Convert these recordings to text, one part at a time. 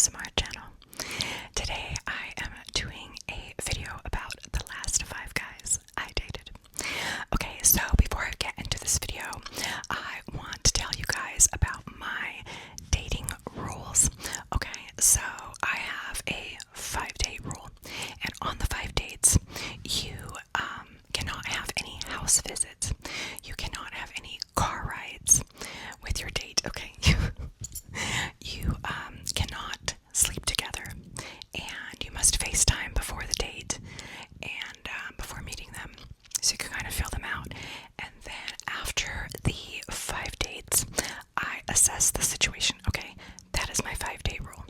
ASMR channel. Today I am doing a video about the last 5 guys I dated. Okay, so before I get into this video, I want to tell you guys about my dating rules. Okay, so I have a 5-date rule, and on the 5 dates, you cannot have any house visits. You cannot have any car rides with your date. Okay, you cannot sleep together, and you must FaceTime before the date and before meeting them, so you can kind of feel them out. And then after the 5 dates, I assess the situation. Okay, that is my 5-date rule.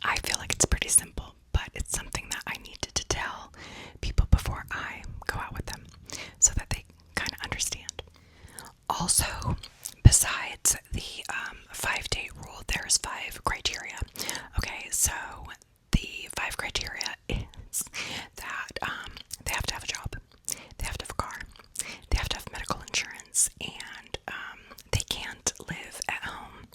I feel like it's pretty simple, but it's something that I needed to tell people before I go out with them so that they kind of understand. Also, besides the 5-date rule, there's 5 criteria. Okay, so the 5 criteria is that they have to have a job, they have to have a car, they have to have medical insurance, and they can't live at home.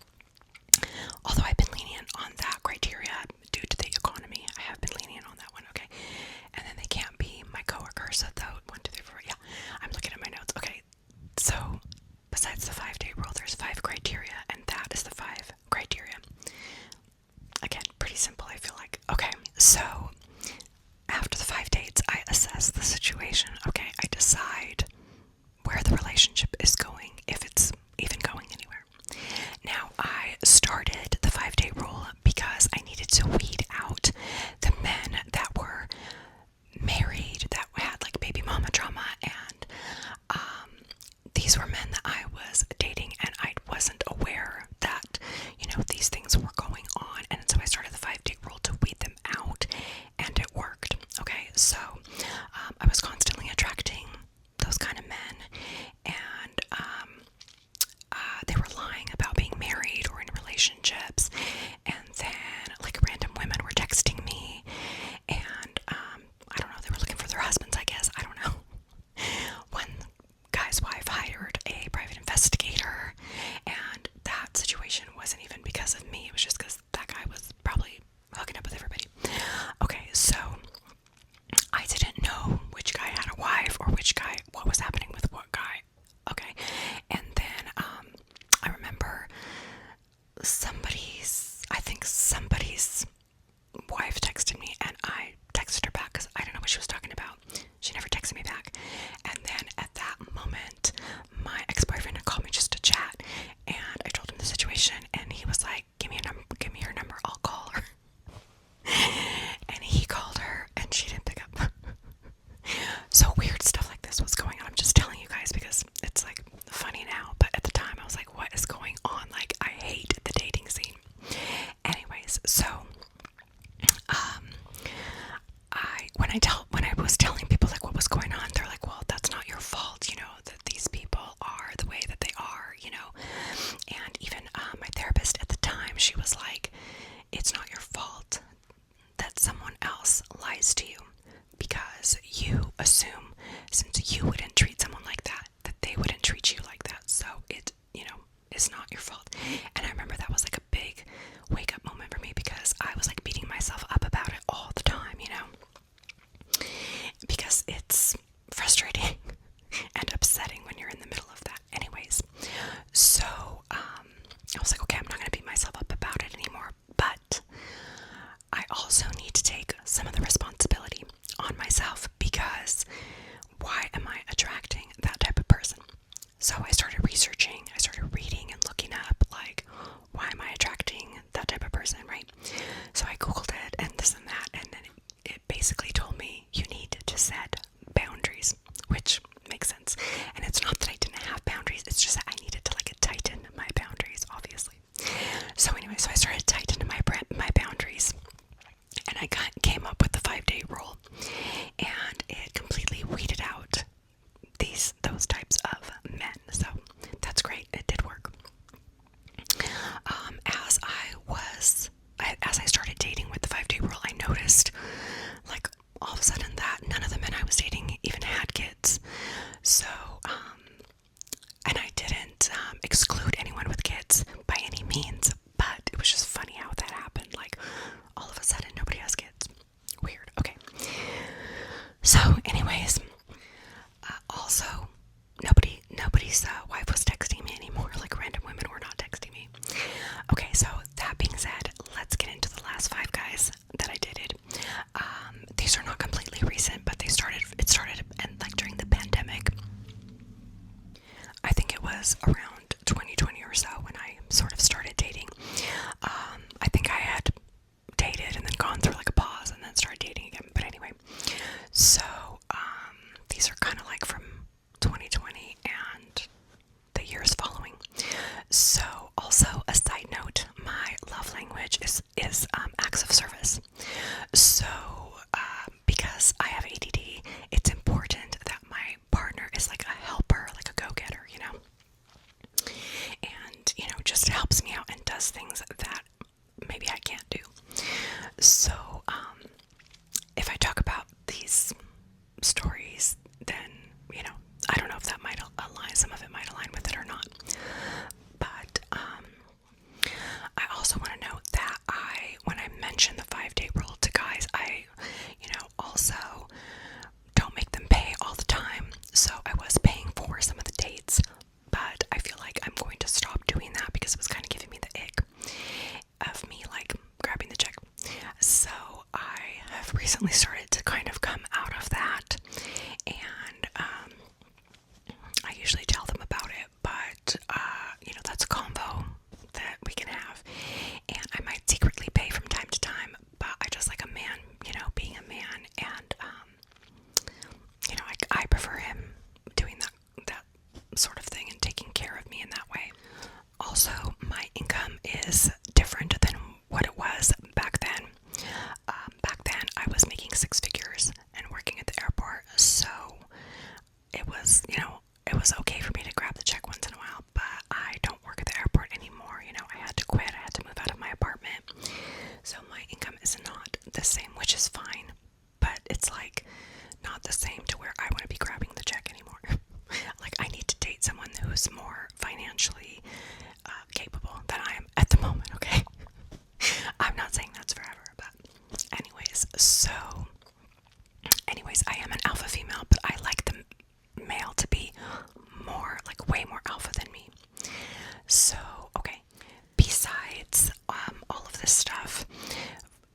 Although I've been lenient on that criteria due to the economy, I have been lenient on that one. Okay, and then they can't be my coworker. So though 1, 2, 3, 4. Yeah, I'm looking at my notes. Okay, so besides the 5-date rule, there's 5 criteria, and that is the 5 criteria. Again, pretty simple, I feel like. Okay, so after the 5 dates, I assess the situation. Okay, I decide where the relationship is going, if it's even going anywhere. Now, I started the 5-date rule because I needed to weed out the men that were married, that had like baby mama drama, and these were men that I was dating, and I wasn't aware that, these things were going on. And so I started the 5-date rule to weed them out, and it worked. Okay, so I was constantly attracting those kind of men, and they were lying about being married or in relationships, and then like random women were texting me, and I don't know, they were looking for their husbands, I guess. I don't know. One guy's wife hired a private investigator, and that situation wasn't even because of me. It was just because that guy was probably hooking up with everybody. Okay, so I didn't know which guy had a wife or what was happening with what guy. Okay, and then I remember I think somebody's wife texted me, and I texted her back because I don't know what she was talking about. She never texted me back. And then at that moment, my ex-boyfriend had called me just to chat, and I told him the situation, and he was like, give me her number, I'll call her. And he called her, and she didn't pick up. So weird stuff like this was going on. I'm just telling you guys because it's like funny now, but at the time I was like, what is going on? Like, I hate the dating scene. Anyways, so when I was telling people like what was going on, they're like, well, that's not your fault, that these people are the way that they are, and even my therapist at the time, she was like, it's not your fault that someone else lies to you, because you assume, since you wouldn't treat someone like that they wouldn't treat you like that, so it's not your fault. And I remember that was like a big wake up moment for me, because I was like beating myself up about it all the time, because it's frustrating and upsetting when you're in the middle of that. Anyways, so I was like, okay, I'm not going to beat myself up about it anymore, but I also need to take some of the responsibility on myself, because why am I attracting that type of person? So I started researching, I started reading and looking up like also a side note, my love language is acts of service. So because I have ADD, it's important that my partner is like a helper, like a go-getter, you know, and just helps me out and does things that maybe I can't do. So if I talk about these stories, then I don't know if that might align, some of it might align with it or not. But I also want to note that when I mention the 5-day rule to guys, I also don't make them pay all the time. So I was paying for some of the dates, but I feel like I'm going to stop doing that because it was kind of giving me the ick of me like grabbing the check. So I have recently started to kind of come out of that, and I usually tell them about it, but that's a combo that we can have, and I might secretly pay from time to time, but I just like a man, being a man, and I prefer him doing that sort of thing and taking care of me in that way. Also, my income is different than what it was back then. Back then, I was making 6 figures and working at the airport, so it was, it was okay for me to grab the check once in a while, but I don't work at the airport anymore. I had to quit. I had to move out of my apartment, so my income is not the same, which is fine, but it's like not the same to where I want to be grabbing the check anymore. Like, I need to date someone who's more financially capable than I am at the moment, okay? I'm not saying that's forever, but anyways, I am an alpha female, but I like the male to be more, like way more alpha than me. So, okay, besides all of this stuff,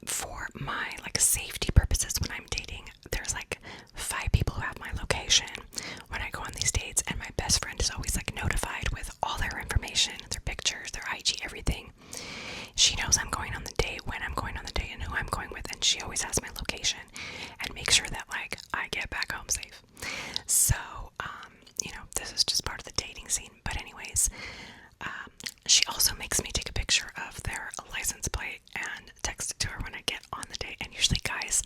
for my like safety purposes when I'm dating, there's like 5 people who have my location when I go on these dates, and my best friend is always like notified with all their information, their pictures, their IG, everything. She knows I'm going on the date, when I'm going on the date, and who I'm going with, and she always has my location and makes sure that like I get back home safe. So this is just part of the dating scene. But anyways, she also makes me take a picture of their license plate and text it to her when I get on the date, and usually guys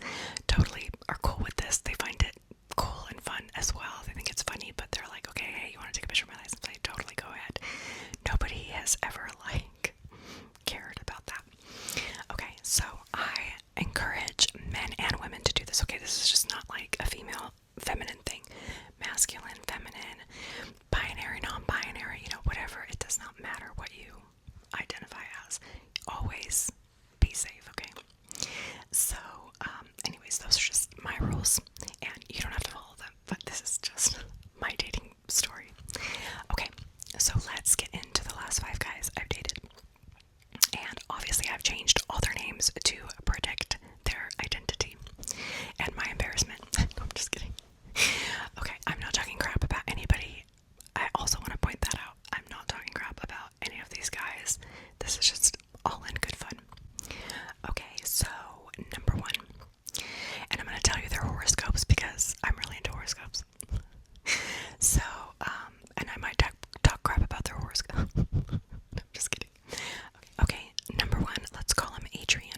totally are cool with this. They find it cool and fun as well. They think it's funny, but they're like, okay, hey, you want to take a picture of my license plate? Totally, go ahead. Nobody has ever like cared about that. Okay, so I encourage men and women to do this. Okay, this is just not like a female feminine thing. Masculine, feminine, binary, non-binary, whatever. It does not matter what you identify as. Always be safe, okay? So, anyways, those are just my rules, and you don't have to follow them, but this is just my dating story. Okay, so let's get into the last 5 guys I've dated. And obviously I've changed all their names to protect their identity and my embarrassment. I'm just kidding. Okay, I'm not talking crap about anybody. I also want to point that out. I'm not talking crap about any of these guys. This is just all in good fun. Okay, so number 1. And I'm going to tell you their horoscopes because I'm really into horoscopes. So, and I might talk crap about their horoscope. I'm just kidding. Okay, number 1, let's call him Adrien.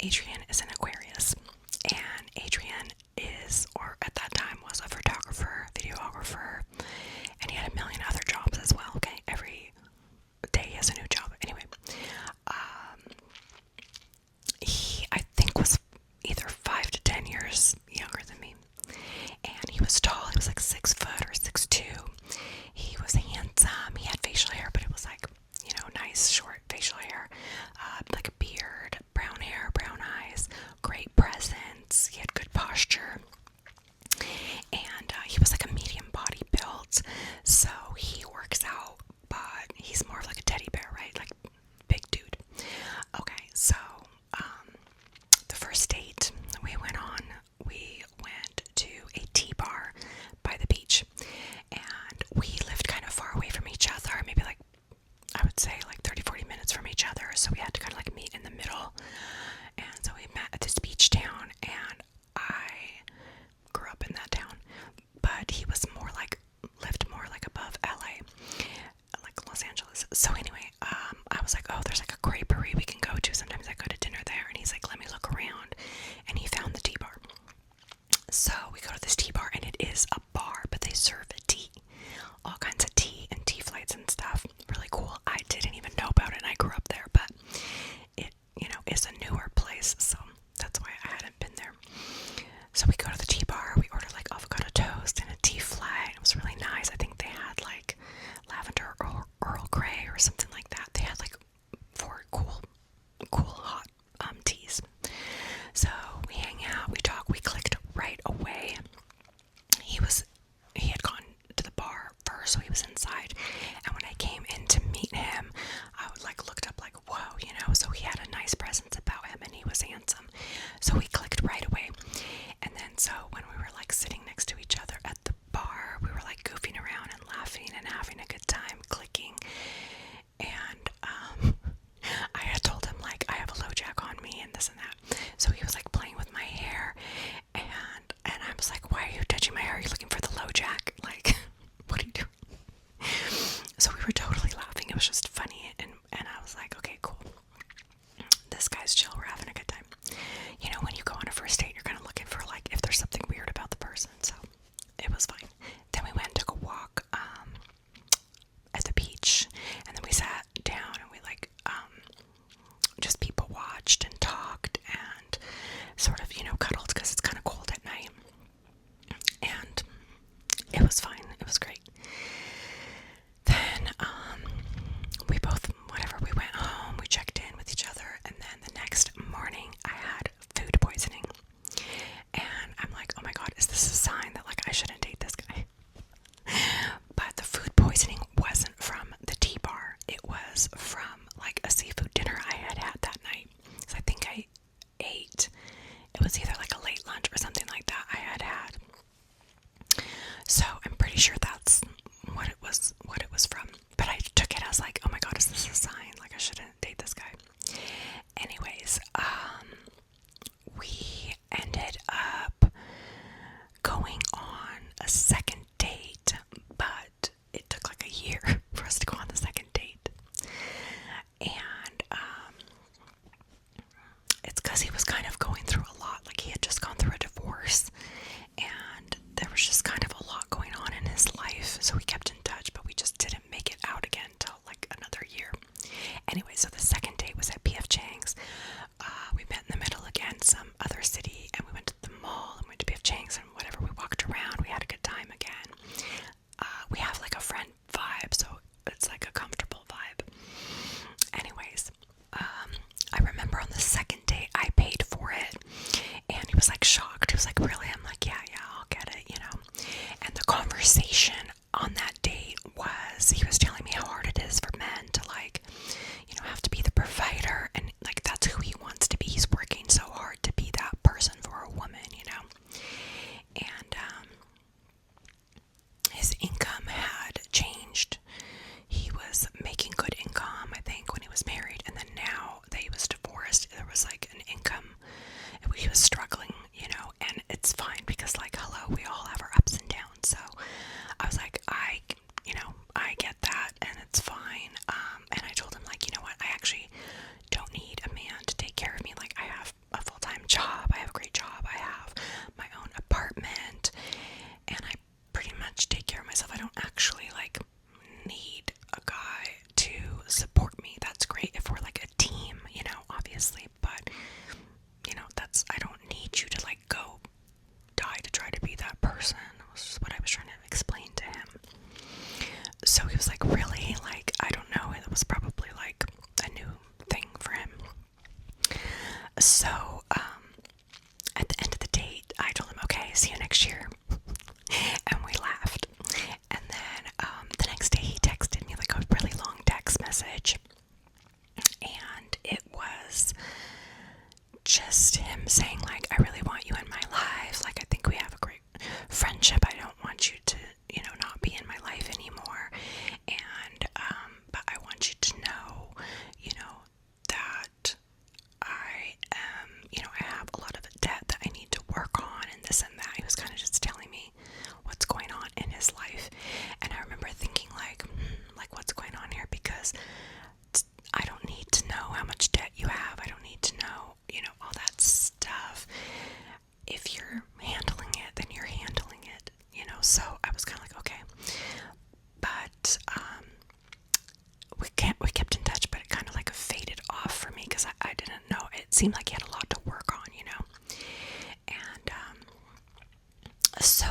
Adrien is an Aquarius, and Adrien is, or at that time was, a photographer, videographer, and he had a million other jobs as well, okay? Every day he has a new job. Anyway, he, I think, was either 5 to 10 years younger than me, and he was tall. He was like 6 foot or 6'2". He was handsome. He had facial hair, but it was like, nice short facial hair, like a beard, brown hair, brown eyes, great presence. He had good posture, and he was like a medium body build, so he works out, but he's more of like a teddy bear, right? Like big dude. Okay, so the first date we went to a tea bar by the beach, and we lived kind of far away from each other, maybe like, I would say like 30-40 minutes from each other, so we had to kind of like meet in the middle. And so we met at this beach town, and I grew up in that town, but he was lived more like above LA, like Los Angeles. So anyway, something like that. They had like 4 cool hot teas. So we hang out, we talk, we clicked right away. He had gone to the bar first, so he was inside. And when I came in to meet him, I like looked up like, whoa, you know. So he had a nice presence about him, and he was handsome. So we clicked right away. And then so when we were like sitting next to each other at the bar, we were like goofing around and laughing and having a good time, clicking. And I had told him like I have a LoJack on me and this and that. So he was like playing with my hair, and I was like, why are you touching my hair? Are you looking for the LoJack? Like, what are you doing? So we were totally laughing. It was just funny, and I was like, okay, cool. This guy's chill. We're having a good time. You know, when you go on a first date, you're kind of looking for like if there's something weird about the person. So it was fine. Then we went and took a walk at the beach, and then we sat down and we like just people watched and talked and sort of, you know, cuddled because it's kind of cold at night. And it was fine. It was great. Then we both, whatever, we went home, we checked in with each other, and then the next morning I had food poisoning. And I'm like, oh my god, is this a sign that like I shouldn't date this guy? But the food poisoning wasn't from the tea bar. It was from like a seafood dinner I had that night. So I think I ate, it was either like a late lunch or something like that I had. So I'm pretty sure that's what it was from. But I took it as like, oh my god, is this a sign? Like I shouldn't date this guy. Anyways, we ended up going on a second date, but it took like a year for us to go on the second date. And it's because he was kind of going through a lot. Like he had just gone through a divorce, and there was just kind of a lot going on in his life. So we kept in touch, but we just didn't make it out again till like another year. Anyway, so the second date was at P.F. Chang's. We met in the middle again, some other city, and we went to the mall and went to P.F. Chang's and whatever. We walked around. We had a good time again. We have like a friend vibe, so it's like a comfortable vibe. Anyways, I remember on the second date I paid for it, and he was like shocked. He was like, really? I'm like, yeah, I'll get it, you know. And the conversation on that date was, he was telling me how hard it is for men to like, you know, have to be the provider, and like that's who he wants to be. He's working so hard to be that person for a woman, you know. And his income had changed. He was making good income, I think, when he was married, and then now that he was divorced, there was like an income. He was struggling, you know, and it's fine because, like, hello, we all have our ups and downs. So I was like, I get that, and it's fine. And I told him, like, you know what, I actually don't need a man to take care of me. Like, I have a full-time job, I have a great job, I have my own apartment, and I pretty much take care of myself. I don't actually, like, need a guy to support me. That's great if we're like a team, you know, obviously, but you know, I don't need you to like go die to try to be that person. It was just what I was trying to explain to him. So he was like, really? Like, I don't know. It was probably like a new thing for him. So at the end of the date, I told him, okay, see you next year. And we laughed. And then the next day he texted me like a really long text message, and it was just him saying like, I really want you in my life, like I think we have a great friendship, I don't want you to, you know, not be in my life anymore, and but I want you to know, you know, that I am, you know, I have a lot of debt that I need to work on and this and that. He was kind of just telling me what's going on in his life, and I remember thinking like what's going on here, because I don't need to know how much debt you have. I don't need to know, you know, all that stuff. If you're handling it, then you're handling it, you know. So I was kind of like, okay. But we kept in touch, but it kind of like faded off for me because I didn't know. It seemed like he had a lot to work on, you know. And so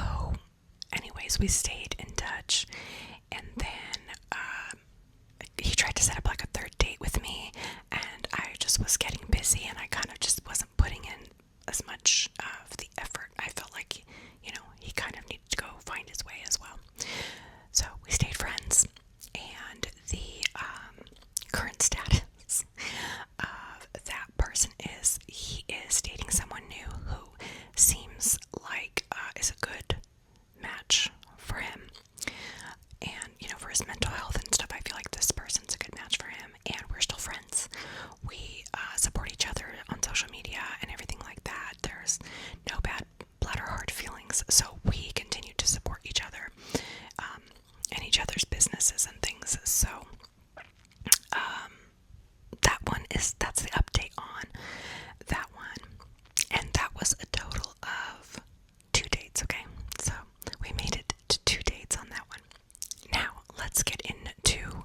anyways, we stayed in touch, and then he tried to was getting busy and I kind of just wasn't putting in as much of the effort. I felt like, he kind of needed to go find his way as well. So we stayed friends, and the current status of that person is he is dating someone new who seems like is a good match for him. And, for his mental health and stuff, I feel like this person's a good match for him, and we're still friends. We support each other on social media and everything like that. There's no bad blood or hard feelings, so we continue to support each other and each other's businesses and things. So that's the update on that one. And that was a total of 2 dates, okay? So we made it to 2 dates on that one. Now, let's get into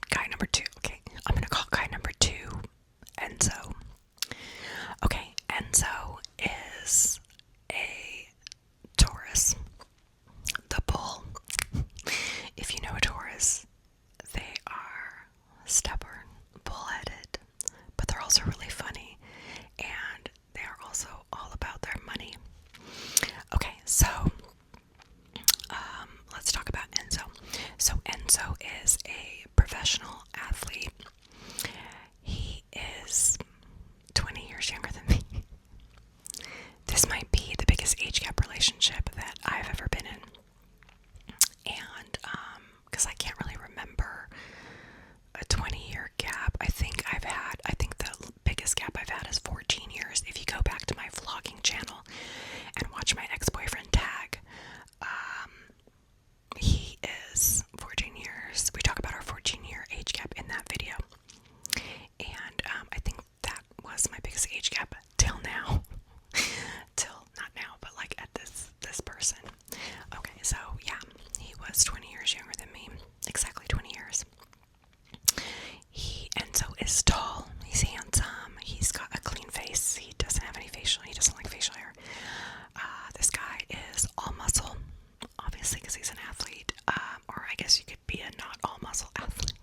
guy number 2, okay? I'm gonna call guy number 2 Enzo. Okay, Enzo is a Taurus. The bull. If you know a Taurus, they are stubborn, bullheaded, but they're also really funny, and they are also all about their money. Okay, so let's talk about Enzo. So Enzo is a professional athlete. He is 20 years younger than me. This might be the biggest age gap relationship that I've ever been in. And, because I can't really remember a 20-year gap. I think the biggest gap I've had is 14 years. If you go back to my vlogging channel and watch my ex-boyfriend tag, he is 14 years. We talk about our 14-year age gap in that video. And, I think that was my biggest age gap till now. Not now, but like at this person. Okay, so yeah, he was 20 years younger than me. Exactly 20 years. Enzo is tall. He's handsome. He's got a clean face. He doesn't like facial hair. This guy is all muscle, obviously, because he's an athlete. Or I guess you could be a not all muscle athlete.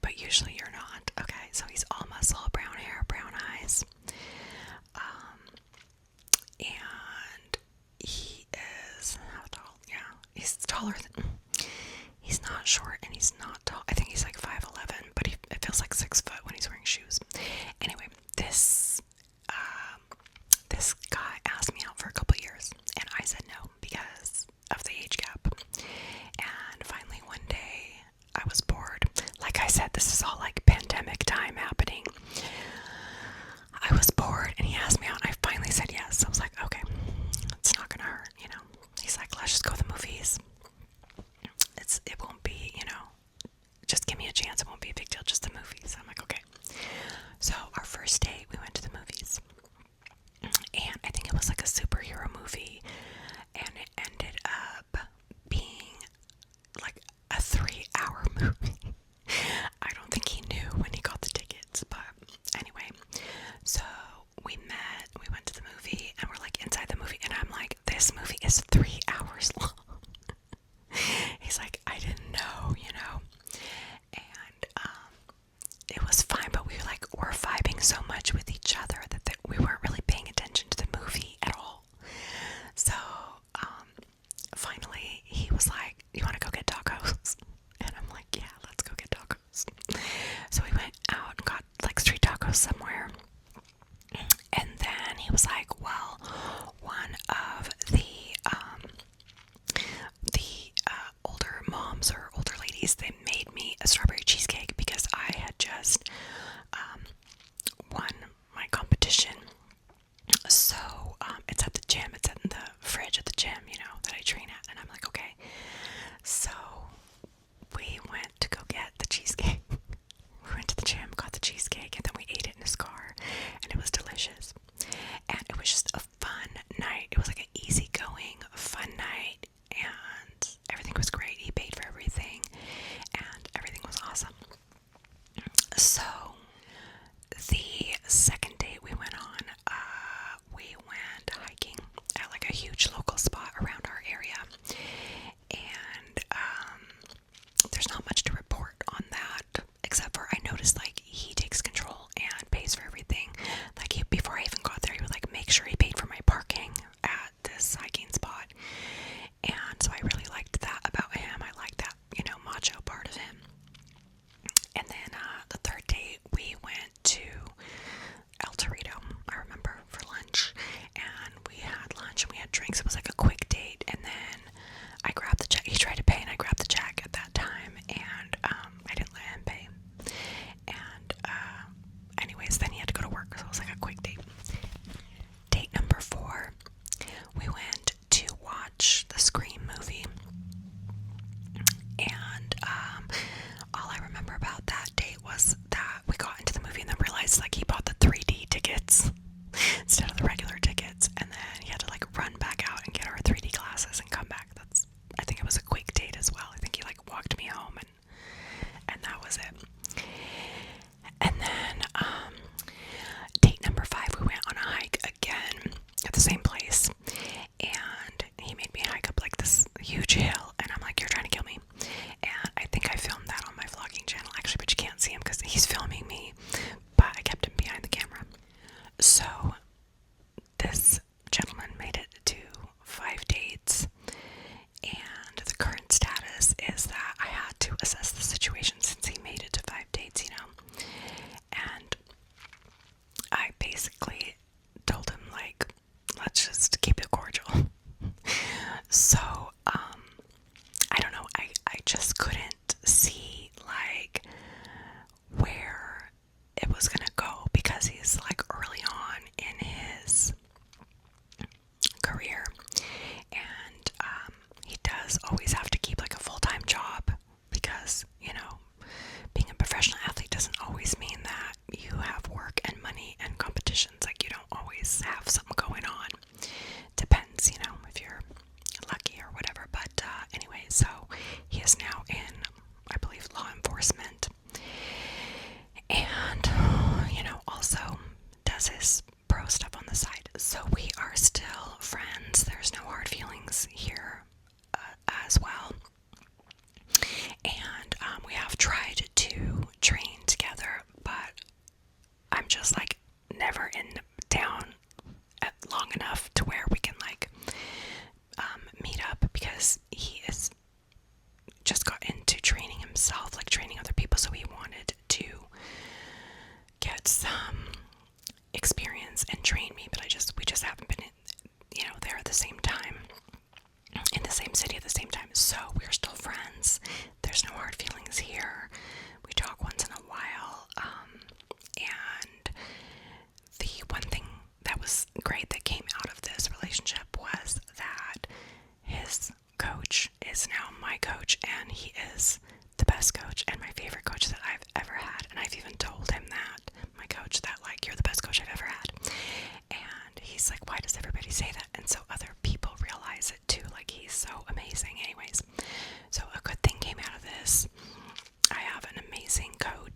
But usually you're not. Okay, so he's all muscle, brown hair, brown eyes. And he is, how tall? Yeah, he's taller than, he's not short and he's not tall. I think he's like 5'11", but it feels like 6 foot when he's wearing shoes. Anyway, this guy asked me out for a couple years, and I said no because of the age gap. And finally one day I was bored. Like I said, this is all like pandemic time happening. I was bored and he asked me out, and I finally said yes. I was like, okay, it's not gonna hurt, He's like, let's just go to the movies. It won't be, just give me a chance. It won't be a big deal, just the movies. I'm like, okay. So our first date, we went to the movies, and I think it was like a superhero movie, and it ended up being like a 3-hour movie. I don't think he knew when he got the tickets, but anyway, so we went to the movie, and we're like inside the movie, and I'm like, this movie is 3 hours long. He's like, I didn't know, and it was fine, but we were vibing so much with each other that we weren't really paying attention to the movie at all. So finally he was like, you want to go get tacos? And I'm like, yeah, let's go get tacos. So we went out and got like street tacos somewhere, and then he was like, well, one of the older moms or older ladies, they made me a strawberry cheesecake because I had just won my competition. So it's at the gym, it's in the fridge at the gym, that I train at. And I'm like, okay. So we went to go get the cheesecake. We went to the gym, got the cheesecake, and then we ate it in his car, and it was delicious. And it was just a fun night. It was like an easygoing, fun night, and everything was great. He paid for everything, and everything was awesome. So the second date we went on, we went hiking at like a huge local spot around our area, and there's not much to report on that, except for I noticed like he takes control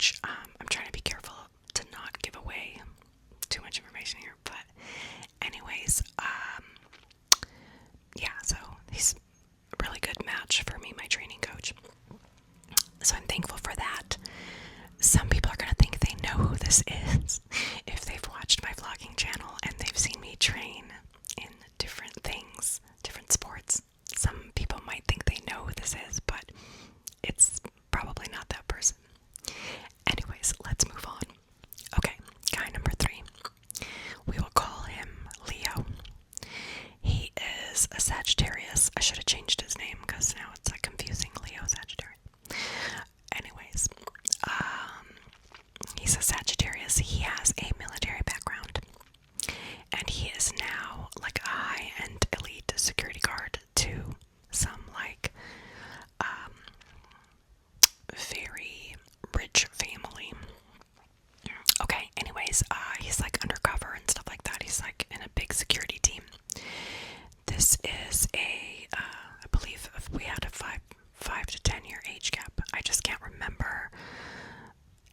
coach. I'm trying to be careful to not give away too much information here, but anyways, yeah, so he's a really good match for me, my training coach. So I'm thankful for that. Some people are going to think they know who this is if they've watched my vlogging channel and they've seen me train in different things, different sports. Some people might think they know who this is, but it's probably not that person. Anyways, let's move on. Okay, guy number 3. We will call him Leo. He is a Sagittarius. I should have changed his name because now it's like confusing. Leo Sagittarius. Anyways, he's a Sagittarius. He has a military background, and he is now like a high-end elite security guard to some like very rich family. Okay, anyways, he's like undercover and stuff like that. He's like in a big security team. This is I believe we had a 5 to 10 year age gap. I just can't remember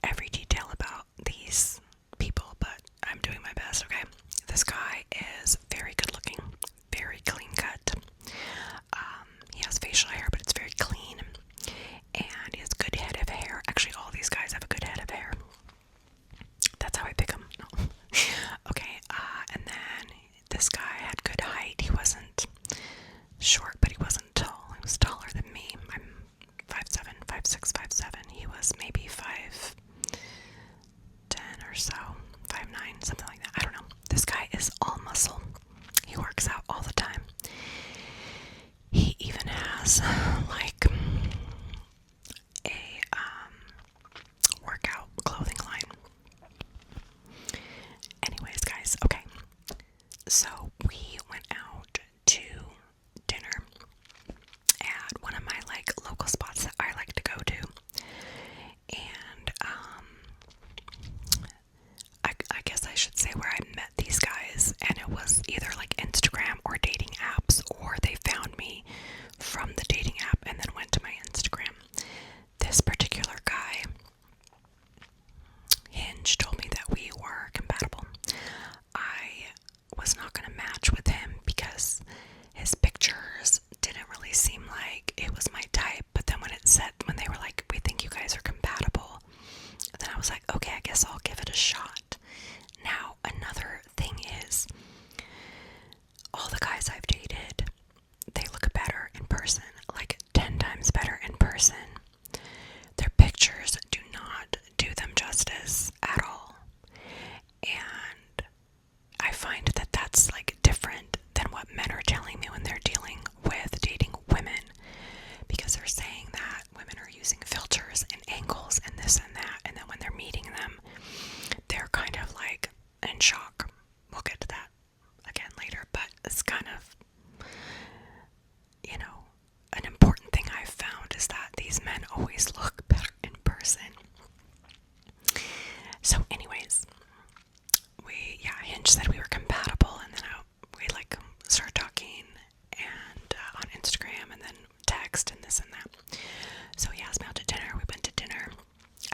every detail about these people, but I'm doing my best, okay? This guy is very good looking, very clean cut. He has facial hair, but it's very clean, and he has good head of hair. Actually, all these guys have a good head of hair. That's how I pick them. No. Okay, and then this guy had good height. He wasn't short, but he wasn't tall. He was taller than me. I'm 5'7", 5'6", 5'7". He was maybe 5'10" or so, 5'9", something like that. I don't know. This guy is all muscle. He works out all the time. He even has like a workout clothing line. Anyways, guys, okay. So we went out to dinner at one of my like local spots that I like to go to, and I guess I should say where I met these guys, and it was either like Instagram or dating apps, or they found me from the dating app and then went to my Instagram. This particular guy, Hinge, told me that we were compatible. I was not going to match with him because his pictures didn't really seem like it was my type, but then when they were like, we think you guys are compatible, then I was like, okay, I guess I'll give it a shot. Now, another thing is, all the guys I've dated, they look better in person, like 10 times better in person. Their pictures do not do them justice at all. And I find that that's like different than what men are telling me when they're dealing with dating women, because they're saying that women are using filters and angles and this and that, and then when they're meeting them, they're kind of like in shock. We'll get to that again later, but it's kind of, you know, an important thing I've found is that these men always look better in person. So anyways, Hinge said we were compatible, and then we like started talking and on Instagram, and then text and this and that. So he asked me out to dinner. We went to dinner.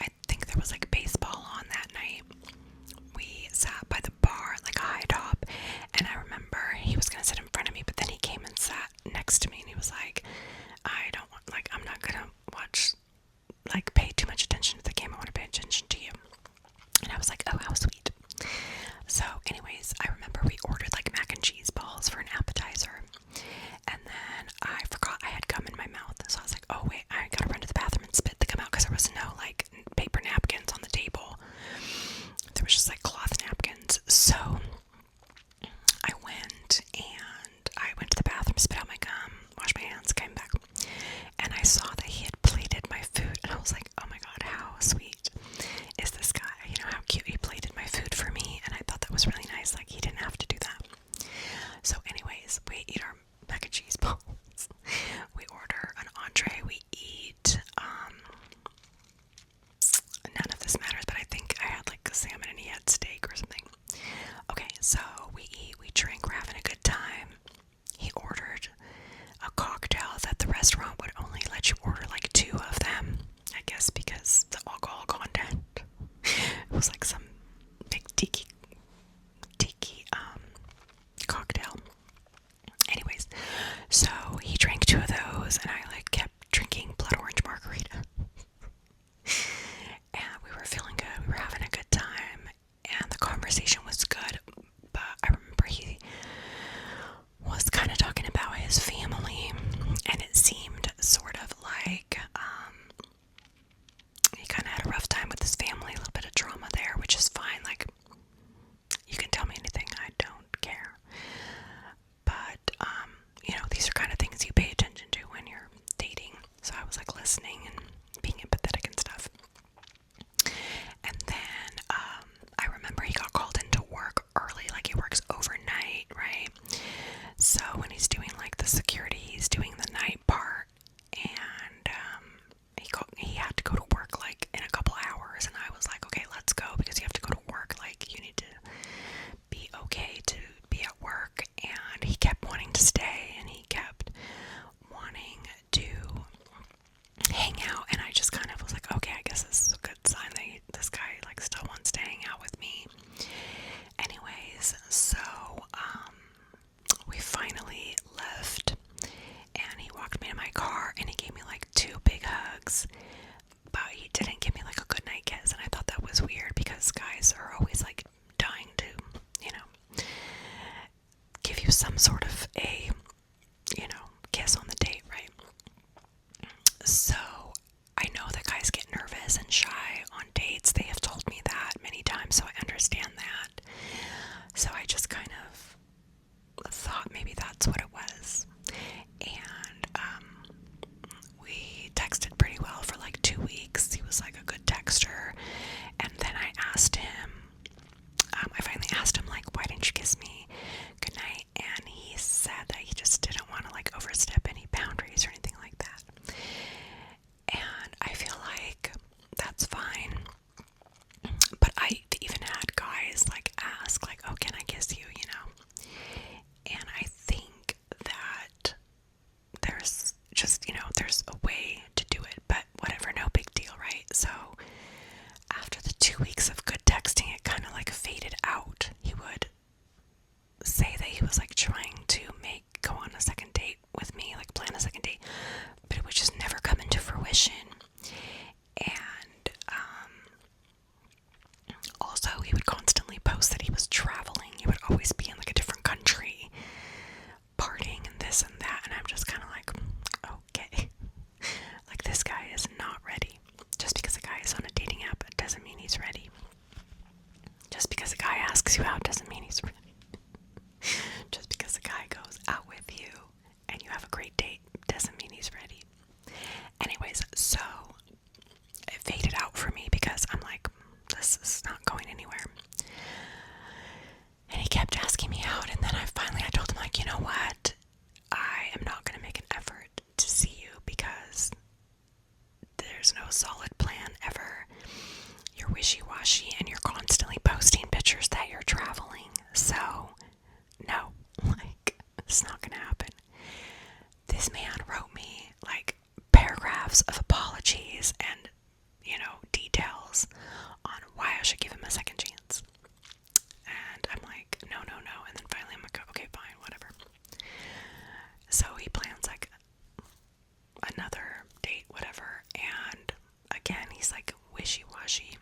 I think there was like baseball on that night. We sat by the bar, like a high top, and I remember he was gonna sit in front of me, but then he came and sat next to me, and he was like, I'm not gonna pay too much attention to the game. I want to pay attention to you. And I was was like some big tiki cocktail. Anyways, so he drank 2 of those, and I like kept drinking blood orange margarita. And we were feeling good. We were having a good time, and the conversation was good. But I remember he was kind of talking about his family, and it seemed sort of like he kind of had a rough time with his family, a little bit of drama there, which is fine. Like, you can tell me anything, I don't care. But these are kind of things you pay attention to when you're dating. So I was like listening and being empathetic and stuff. And then I remember he got called into work early, like he works overnight, right? So when he's doing like the security, he's doing the night part, and he had to go to work like in a couple hours, and I was like, okay, let's go, because you have to go to work, like you need to be okay to be at work. And he kept wanting to stay, and he kept wanting to hang out, and I just kind of was like, okay, I guess this is a good sign that this guy like still wants to hang out with me. Anyways, so we finally left, and he walked me to my car, and he gave me like 2 big hugs, but he didn't give me like a good night kiss, and I thought that was weird, because guys are always like dying to, give you some sort of a, kiss on the date, right? So I know that guys get nervous and shy on dates. They have told me that many times, so I understand that. So I just kind of thought maybe that's what it was. And we texted pretty well for like 2 weeks. He was like a good texter. And then I asked him, I finally asked him, like, why didn't you kiss me goodnight? And he said that he just didn't want to like overstep any boundaries or anything like that. And I feel like that's fine. But I even had guys like ask, like, oh, can I kiss you, And I think that there's just, there's a way to do it, but whatever, no big deal, right? So after the 2 weeks of good texting, it kind of like faded out. He would say that he was like trying to go on a second date with me, like plan a second date, but it would just never come into fruition. And also he would constantly post that he was traveling. He would always be in like a different country, partying and this and that, and I'm just kind of like, okay, like this guy is not ready. Just because a guy is on a dating app doesn't mean he's ready. Just because a guy asks you out doesn't mean he's ready. Just because a guy goes out with you and you have a great date doesn't mean he's ready. Anyways, so it faded out for me because I'm like, this is not going anywhere. And he kept asking me out, and then I told him, like, you know what? I am not going to make an effort to see you because there's no solid plan ever. You're wishy-washy, and you're constantly posting pictures that you're traveling. So, no, like, it's not going to happen. This man wrote me, like, paragraphs of apologies and, details on why I should give him a second chance. And I'm like, no. And then finally I'm like, okay, fine, whatever. So he plans like another date, whatever. And again, he's like wishy-washy.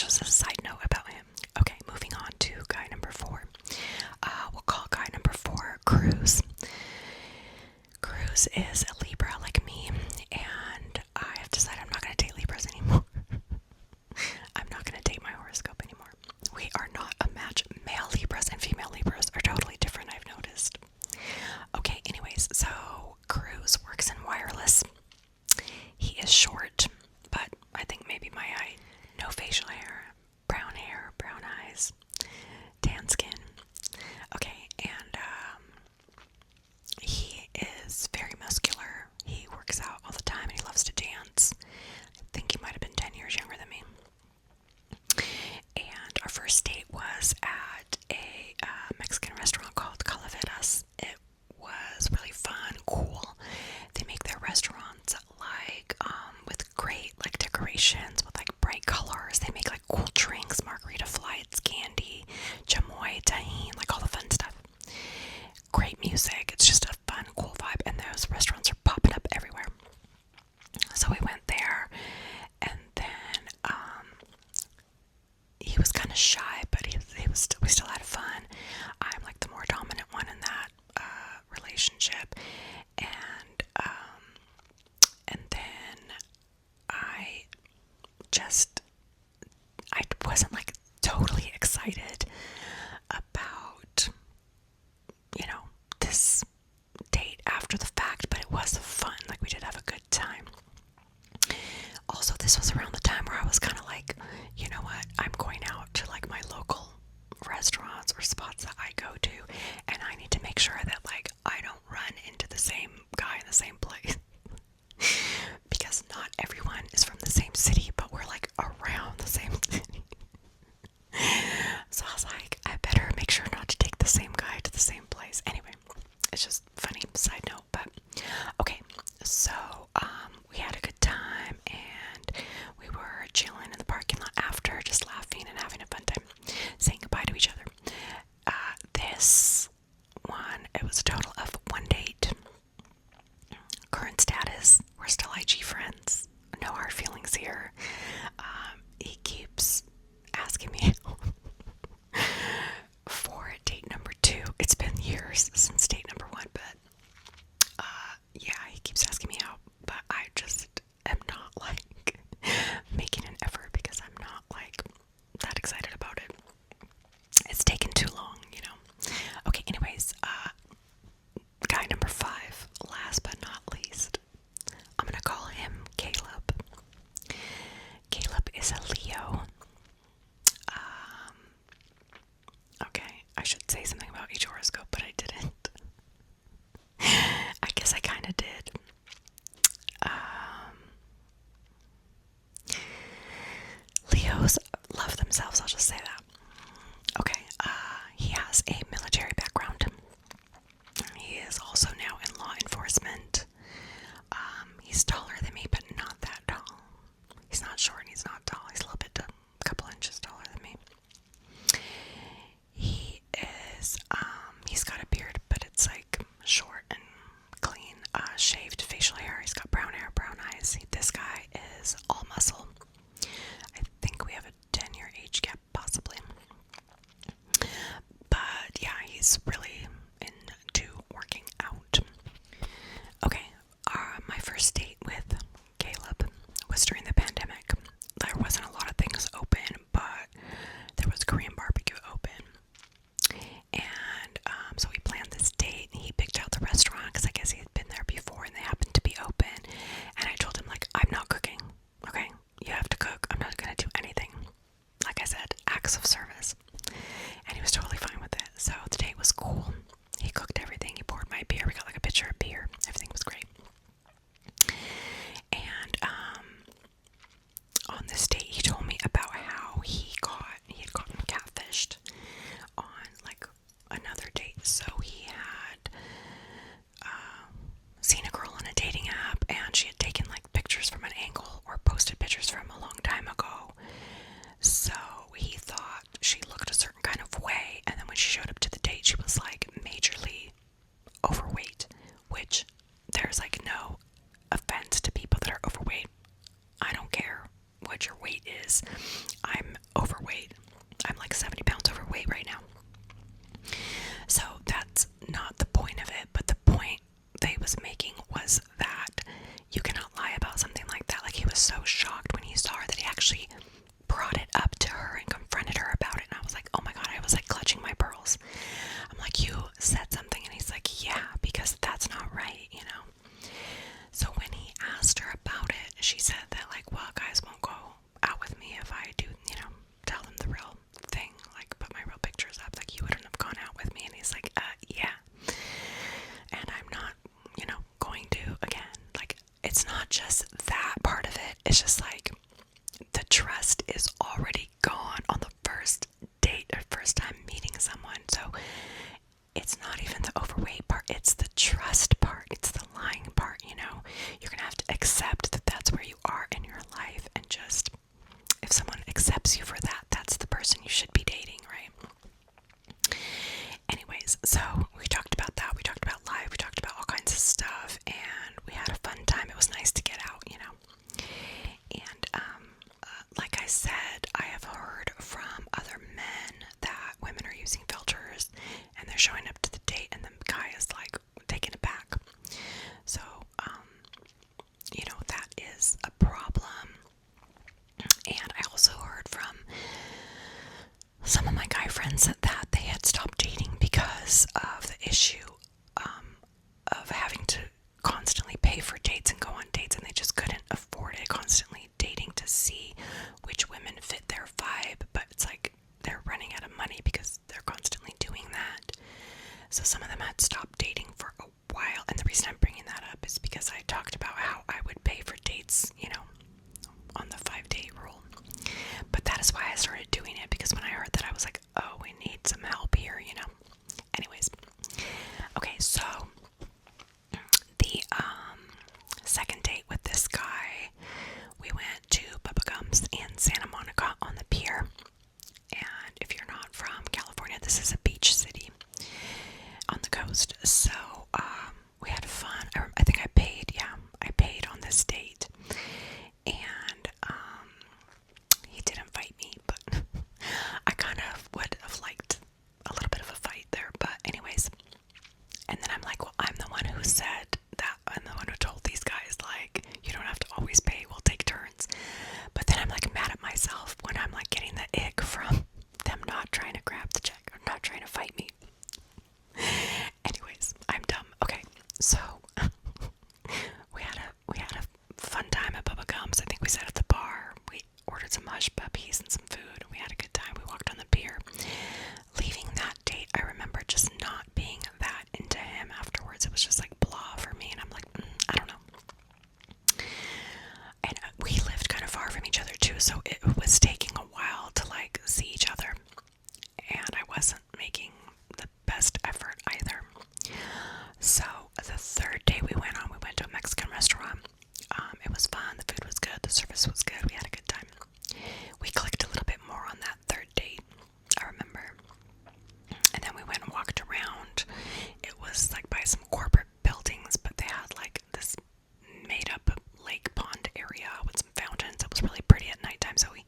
that's just a side note about him. Okay, moving on to guy number 4. We'll call guy number 4 Cruz. Cruz is a Libra like me, and I have decided I'm not going to date Libras anymore. I'm not going to date my horoscope anymore. We are not a match. Male Libras and female Libras are totally different, I've noticed. Okay, anyways, so Cruz works in wireless. He is short, but I think maybe my height. No facial hair, brown eyes, tan skin. Okay, and he is very muscular. He works out all the time and he loves to dance. I think he might have been 10 years younger than me. And our first date was at a Mexican restaurant called Calaveras. It was really fun, cool. They make their restaurants like with great like decorations with like bright colors. They make like cool drinks, margarita flights, candy, chamoy, tahini, like all the fun stuff. Great music. It's just a fun, cool vibe, and those restaurants are popping up everywhere. So we went there, and then he was kind of shy, but we still had fun. I'm like the more dominant one in that relationship, and then I wasn't like totally excited about, this date after the fact, but it was fun. Like, we did have a good time. Also, this was around the time where I was kind of like, you know what, I'm going out to like my local restaurants or spots that I go to, and I need to make sure that like I don't run into the same guy in the same place. Because not everyone is from the same city, but we're like around the same city. So I was like, I better make sure not to take the same guy to the same place. Anyway, it's just funny side note, but okay. So we had a good time, and we were chilling in the parking lot after, just laughing and having a fun time, saying goodbye to each other. This one, it was a total of 1 date. Current status, we're still IG friends. No hard feelings here. He keeps asking me for date number 2. It's been years since date number 1, but yeah, he keeps asking me out, but I just am not like making an effort because I'm not like that excited about it. It's taken too long, Okay, anyways, guy number 5, last but not least, I'm gonna call him Caleb. Caleb is a Leo. Okay, I should say something about each horoscope, but I didn't. I guess I kind of did. Leos love themselves, I'll just say that. Okay, he has a military background. He is also now in law enforcement. He's taller than me, but not that tall. He's not short and he's not tall. He's a little bit, a couple inches taller than me. He is, he's got a beard, but it's like short and clean, shaved facial hair. He's got brown hair, brown eyes. This guy is all muscle. I think we have a 10-year age gap, possibly. But yeah, he's really into working out. Okay, my first date with Caleb was during the pandemic. There wasn't a lot of things open, but there was Korean barbecue open. And so we planned this date, and he picked out the restaurant because I guess he had been there before and they happened to be open. And I told him, like, I'm not cooking, okay? You have to cook. I'm not going to do anything. Like I said, acts of service. And he was totally fine with it. So the date was cool. He cooked everything. He poured my beer. We got like a pitcher of beer. Everything was great. was so shocked when he saw her that he actually brought it up to her and confronted her about it. And I was like, oh my god, I was like clutching my pearls. I'm like, you said something? And he's like, yeah, because that's not right, you know. So when he asked her about it, she said that, like, well, guys won't go out with me if I do, you know, tell them the real thing, like put my real pictures up. Like, you wouldn't have gone out with me. And he's like, yeah, and I'm not, you know, going to again. Like, it's not just that part of it, it's just like the trust is already gone on the first date or first time meeting someone. So it's not even the overweight part, it's the trust part, it's the lying part, you know. You're gonna have to accept that that's where you are in your life, and just, if someone accepts you for that, that's the person you should be dating, right? Anyways, so we talked about that, we talked about life, we talked about all kinds of stuff, and we had a fun time. It was nice to get out, you know. And like I said, I have heard from other men that women are using filters and they're showing up to the date and the guy is like taking it back. So, you know, that is a problem. And I also heard from some of my guy friends that they had stopped dating because of the issue of having to constantly pay for dates and go on dates, and they just couldn't afford it, constantly dating to see which women fit their vibe. But it's like they're running out of money because they're constantly doing that. So some of them had stopped dating for a while, and the reason I'm bringing that up is because I talked about how I would pay for dates, you know, on the 5-day rule. But that is why I started doing it, because when I heard that, I was like, oh, we need some help here, you know. Anyways, okay, so the second date with this guy, we went to Bubba Gum's in Santa Monica on the pier. And if you're not from California, this is a beach city on the coast. So we had fun. I think I paid on this date. And he did invite me, but I kind of would have liked a little bit of a fight there. But anyways, and then I'm like, well, I'm the one who said that. I'm the one who told these guys, like, you don't have to always pay, we'll take turns. But then I'm like mad at myself when I'm like getting the ick from them not trying to grab the check or not trying to fight me. Anyways, I'm dumb. Okay, so we had a fun time at Bubba Gum's. I think we sat at the bar. We ordered some hush puppies and some food. We had a good time. We walked on the pier. Leaving that date, I remember just not being that into him afterwards. It was just like blah for me, and I'm like, I don't know. And we lived kind of far from each other too, so it was taking a while to like see each other, and I wasn't making the best effort either. So the third day we went to a Mexican restaurant. It was fun, the food was good, the service was good, we had a good time. We clicked a little bit more on that third date, I remember. And then we went and walked around. It was like by some corporate buildings, but they had like this made up lake pond area with some fountains. It was really pretty at nighttime, so we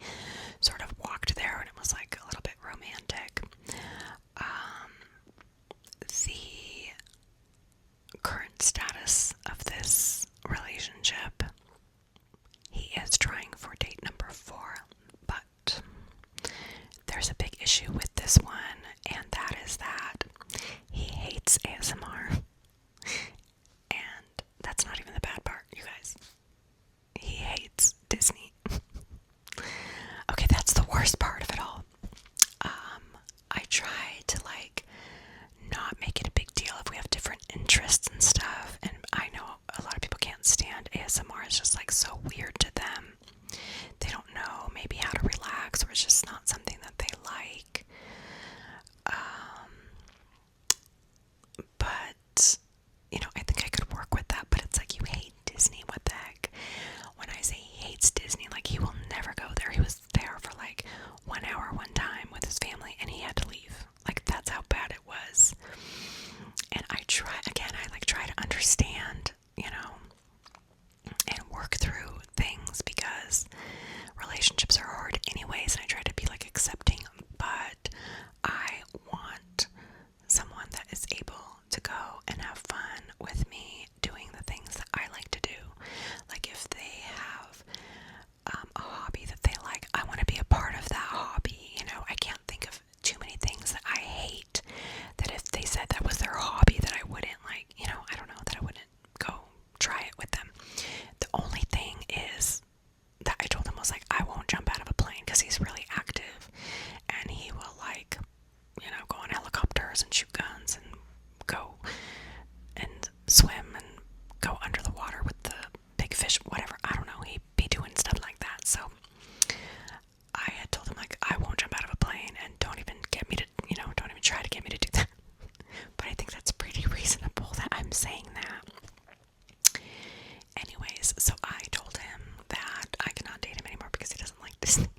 So I told him that I cannot date him anymore because he doesn't like Disney.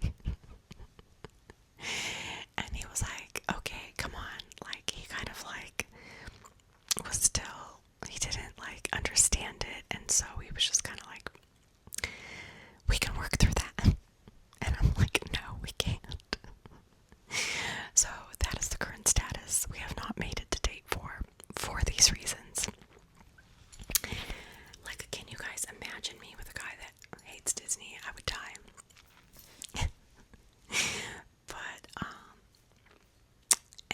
And he was like, okay, come on. Like, he kind of like was still, he didn't like understand it. And so he was just kind of like, we can work through that. And I'm like, no, we can't. So that is the current status. We have not made it to date for these reasons. Like, can you guys imagine me with a guy that hates Disney? I would die. But,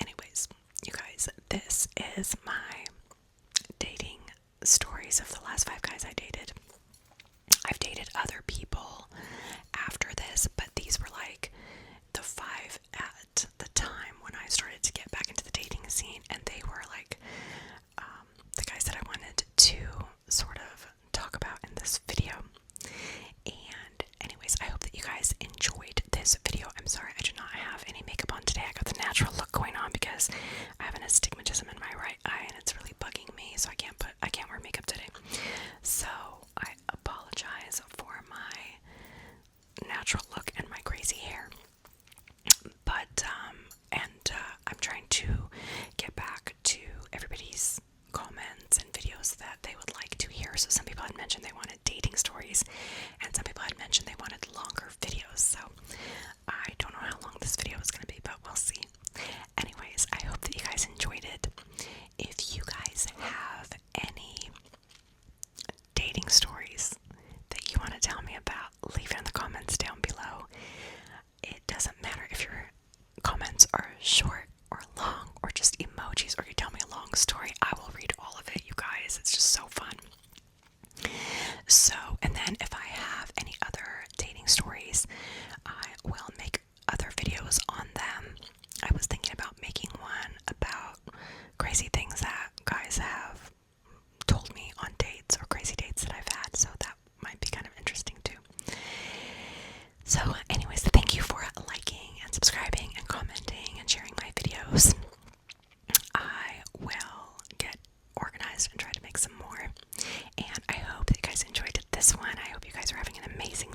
anyways, you guys, this is my dating stories of the last 5 guys I dated. I've dated other people after this, but these were like the 5 at the time when I started to get back into the dating scene, and they were like the guys that I wanted to sort of talk about in this video. And anyways, I hope that you guys enjoyed this video. I'm sorry I do not have any makeup on today. I got the natural look going on because I have an astigmatism in my right eye and it's really bugging me, so I can't wear makeup today. So I apologize for my natural look and my crazy hair. But I'm trying to get back to everybody's comments and videos that they would like to hear. So some people had mentioned they wanted dating stories, and some people had mentioned they wanted longer videos. So I don't know how long this video is going to be, but we'll see. Anyways, I hope that you guys enjoyed it. If you guys have any dating stories that you want to tell me about, leave it in the comments down below. It doesn't matter if your comments are short or long or just emojis, or you tell me a long story. I will read all of it, you guys. It's just so fun. So, and then if I have any other dating stories, I will make other videos on them. I was thinking about making one about crazy things that guys have told me on dates, or crazy dates that I've had, so that might be kind of interesting too. So anyways, thank you for liking and subscribing and commenting and sharing my videos. I will get organized and try to make some more. And I hope that you guys enjoyed this one. I hope you guys are having an amazing